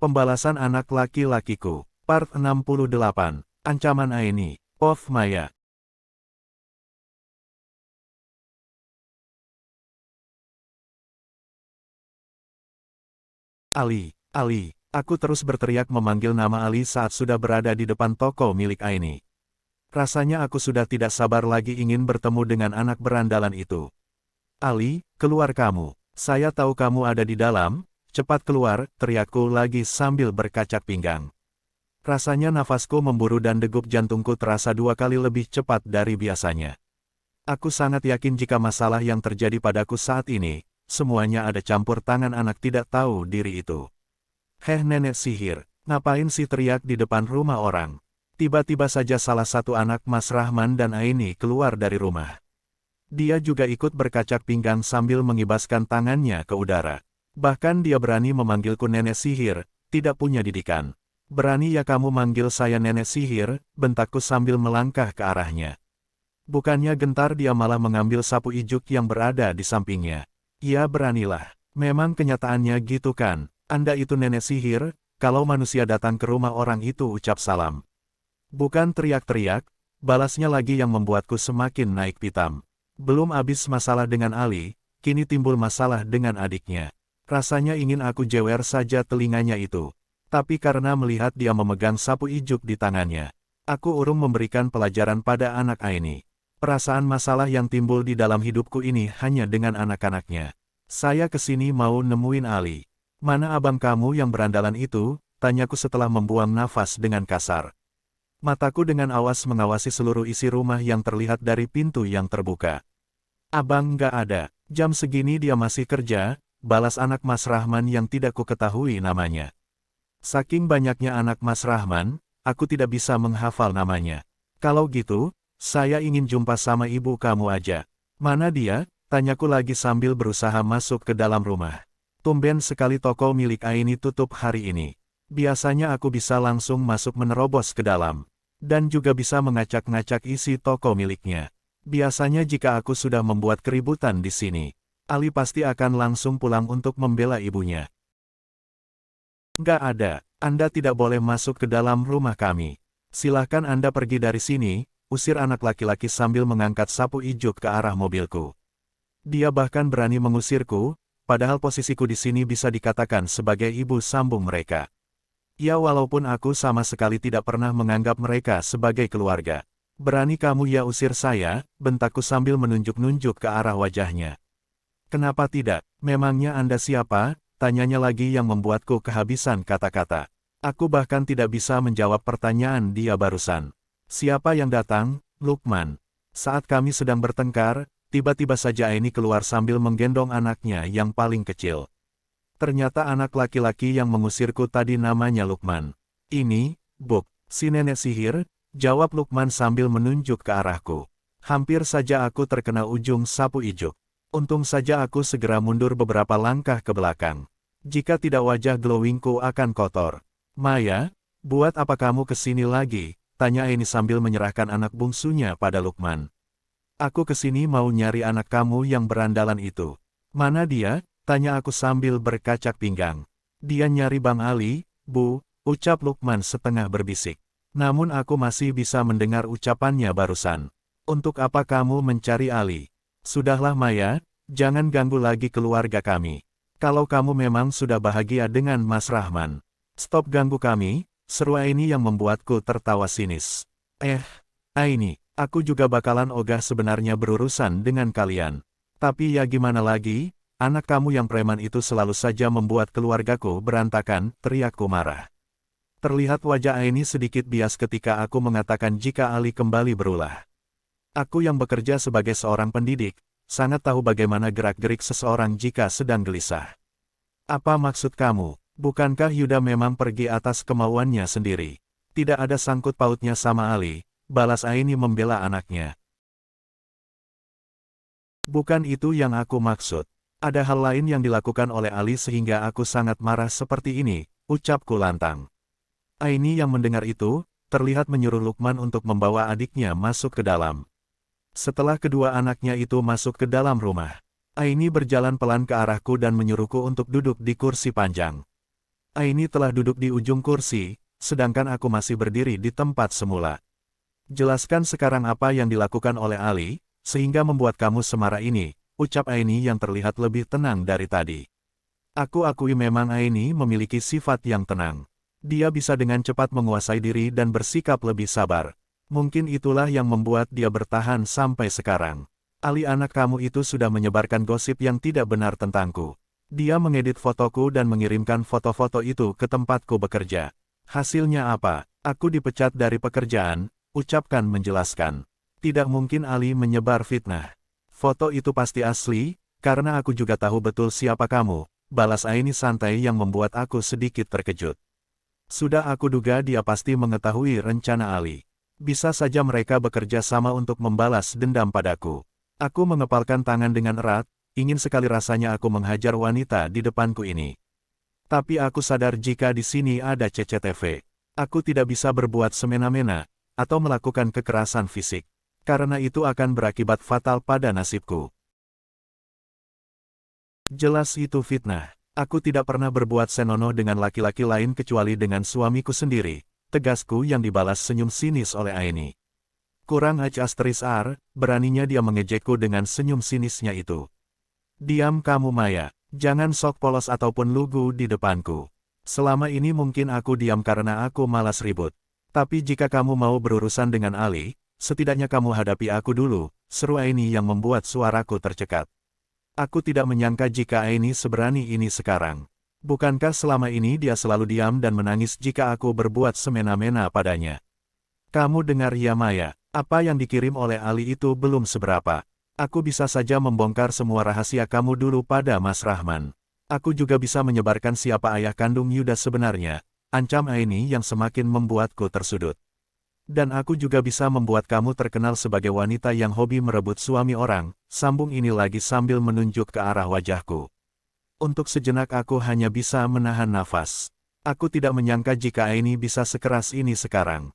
Pembalasan anak laki-lakiku. Part 68. Ancaman Aini. Of Maya. Ali. Aku terus berteriak memanggil nama Ali saat sudah berada di depan toko milik Aini. Rasanya aku sudah tidak sabar lagi ingin bertemu dengan anak berandalan itu. Ali, keluar kamu. Saya tahu kamu ada di dalam. Cepat keluar, teriakku lagi sambil berkacak pinggang. Rasanya nafasku memburu dan degup jantungku terasa 2 kali lebih cepat dari biasanya. Aku sangat yakin jika masalah yang terjadi padaku saat ini, semuanya ada campur tangan anak tidak tahu diri itu. Heh, nenek sihir, ngapain sih teriak di depan rumah orang? Tiba-tiba saja salah satu anak Mas Rahman dan Aini keluar dari rumah. Dia juga ikut berkacak pinggang sambil mengibaskan tangannya ke udara. Bahkan dia berani memanggilku nenek sihir, tidak punya didikan. Berani ya kamu manggil saya nenek sihir, bentakku sambil melangkah ke arahnya. Bukannya gentar dia malah mengambil sapu ijuk yang berada di sampingnya. Ya beranilah, memang kenyataannya gitu kan, Anda itu nenek sihir, kalau manusia datang ke rumah orang itu ucap salam. Bukan teriak-teriak, balasnya lagi yang membuatku semakin naik pitam. Belum habis masalah dengan Ali, kini timbul masalah dengan adiknya. Rasanya ingin aku jewer saja telinganya itu. Tapi karena melihat dia memegang sapu ijuk di tangannya, aku urung memberikan pelajaran pada anak Aini. Perasaan masalah yang timbul di dalam hidupku ini hanya dengan anak-anaknya. Saya kesini mau nemuin Ali. Mana abang kamu yang berandalan itu? Tanyaku setelah membuang nafas dengan kasar. Mataku dengan awas mengawasi seluruh isi rumah yang terlihat dari pintu yang terbuka. Abang nggak ada, jam segini dia masih kerja. Balas anak Mas Rahman yang tidak ku ketahui namanya. Saking banyaknya anak Mas Rahman, aku tidak bisa menghafal namanya. Kalau gitu, saya ingin jumpa sama ibu kamu aja. Mana dia? Tanyaku lagi sambil berusaha masuk ke dalam rumah. Tumben sekali toko milik Aini tutup hari ini. Biasanya aku bisa langsung masuk menerobos ke dalam. Dan juga bisa mengacak-ngacak isi toko miliknya. Biasanya jika aku sudah membuat keributan di sini, Ali pasti akan langsung pulang untuk membela ibunya. Nggak ada, Anda tidak boleh masuk ke dalam rumah kami. Silahkan Anda pergi dari sini, usir anak laki-laki sambil mengangkat sapu ijuk ke arah mobilku. Dia bahkan berani mengusirku, padahal posisiku di sini bisa dikatakan sebagai ibu sambung mereka. Ya walaupun aku sama sekali tidak pernah menganggap mereka sebagai keluarga. Berani kamu ya usir saya, bentakku sambil menunjuk-nunjuk ke arah wajahnya. Kenapa tidak? Memangnya Anda siapa? Tanyanya lagi yang membuatku kehabisan kata-kata. Aku bahkan tidak bisa menjawab pertanyaan dia barusan. Siapa yang datang? Lukman. Saat kami sedang bertengkar, tiba-tiba saja Aini keluar sambil menggendong anaknya yang paling kecil. Ternyata anak laki-laki yang mengusirku tadi namanya Lukman. Ini, Buk, si nenek sihir, jawab Lukman sambil menunjuk ke arahku. Hampir saja aku terkena ujung sapu ijuk. Untung saja aku segera mundur beberapa langkah ke belakang. Jika tidak wajah glowingku akan kotor. Maya, buat apa kamu kesini lagi? Tanya Aini sambil menyerahkan anak bungsunya pada Lukman. Aku kesini mau nyari anak kamu yang berandalan itu. Mana dia? Tanya aku sambil berkacak pinggang. Dia nyari Bang Ali, Bu, ucap Lukman setengah berbisik. Namun aku masih bisa mendengar ucapannya barusan. Untuk apa kamu mencari Ali? Sudahlah Maya, jangan ganggu lagi keluarga kami. Kalau kamu memang sudah bahagia dengan Mas Rahman, stop ganggu kami, seru Aini yang membuatku tertawa sinis. Aini, aku juga bakalan ogah sebenarnya berurusan dengan kalian. Tapi ya gimana lagi, anak kamu yang preman itu selalu saja membuat keluargaku berantakan, teriakku marah. Terlihat wajah Aini sedikit bias ketika aku mengatakan jika Ali kembali berulah. Aku yang bekerja sebagai seorang pendidik, sangat tahu bagaimana gerak-gerik seseorang jika sedang gelisah. Apa maksud kamu? Bukankah Yuda memang pergi atas kemauannya sendiri? Tidak ada sangkut pautnya sama Ali, balas Aini membela anaknya. Bukan itu yang aku maksud. Ada hal lain yang dilakukan oleh Ali sehingga aku sangat marah seperti ini, ucapku lantang. Aini yang mendengar itu, terlihat menyuruh Lukman untuk membawa adiknya masuk ke dalam. Setelah kedua anaknya itu masuk ke dalam rumah, Aini berjalan pelan ke arahku dan menyuruhku untuk duduk di kursi panjang. Aini telah duduk di ujung kursi, sedangkan aku masih berdiri di tempat semula. Jelaskan sekarang apa yang dilakukan oleh Ali, sehingga membuat kamu semarah ini, ucap Aini yang terlihat lebih tenang dari tadi. Aku akui memang Aini memiliki sifat yang tenang. Dia bisa dengan cepat menguasai diri dan bersikap lebih sabar. Mungkin itulah yang membuat dia bertahan sampai sekarang. Ali anak kamu itu sudah menyebarkan gosip yang tidak benar tentangku. Dia mengedit fotoku dan mengirimkan foto-foto itu ke tempatku bekerja. Hasilnya apa? Aku dipecat dari pekerjaan, ucapkan menjelaskan. Tidak mungkin Ali menyebar fitnah. Foto itu pasti asli, karena aku juga tahu betul siapa kamu, balas Aini santai yang membuat aku sedikit terkejut. Sudah aku duga dia pasti mengetahui rencana Ali. Bisa saja mereka bekerja sama untuk membalas dendam padaku. Aku mengepalkan tangan dengan erat, ingin sekali rasanya aku menghajar wanita di depanku ini. Tapi aku sadar jika di sini ada CCTV. Aku tidak bisa berbuat semena-mena, atau melakukan kekerasan fisik. Karena itu akan berakibat fatal pada nasibku. Jelas itu fitnah. Aku tidak pernah berbuat senonoh dengan laki-laki lain kecuali dengan suamiku sendiri, tegasku yang dibalas senyum sinis oleh Aini. Kurang ajar, beraninya dia mengejekku dengan senyum sinisnya itu. Diam kamu Maya, jangan sok polos ataupun lugu di depanku. Selama ini mungkin aku diam karena aku malas ribut. Tapi jika kamu mau berurusan dengan Ali, setidaknya kamu hadapi aku dulu, seru Aini yang membuat suaraku tercekat. Aku tidak menyangka jika Aini seberani ini sekarang. Bukankah selama ini dia selalu diam dan menangis jika aku berbuat semena-mena padanya? Kamu dengar ya Maya, apa yang dikirim oleh Ali itu belum seberapa. Aku bisa saja membongkar semua rahasia kamu dulu pada Mas Rahman. Aku juga bisa menyebarkan siapa ayah kandung Yuda sebenarnya, ancam Aini yang semakin membuatku tersudut. Dan aku juga bisa membuat kamu terkenal sebagai wanita yang hobi merebut suami orang, sambung ini lagi sambil menunjuk ke arah wajahku. Untuk sejenak aku hanya bisa menahan nafas. Aku tidak menyangka jika Aini bisa sekeras ini sekarang.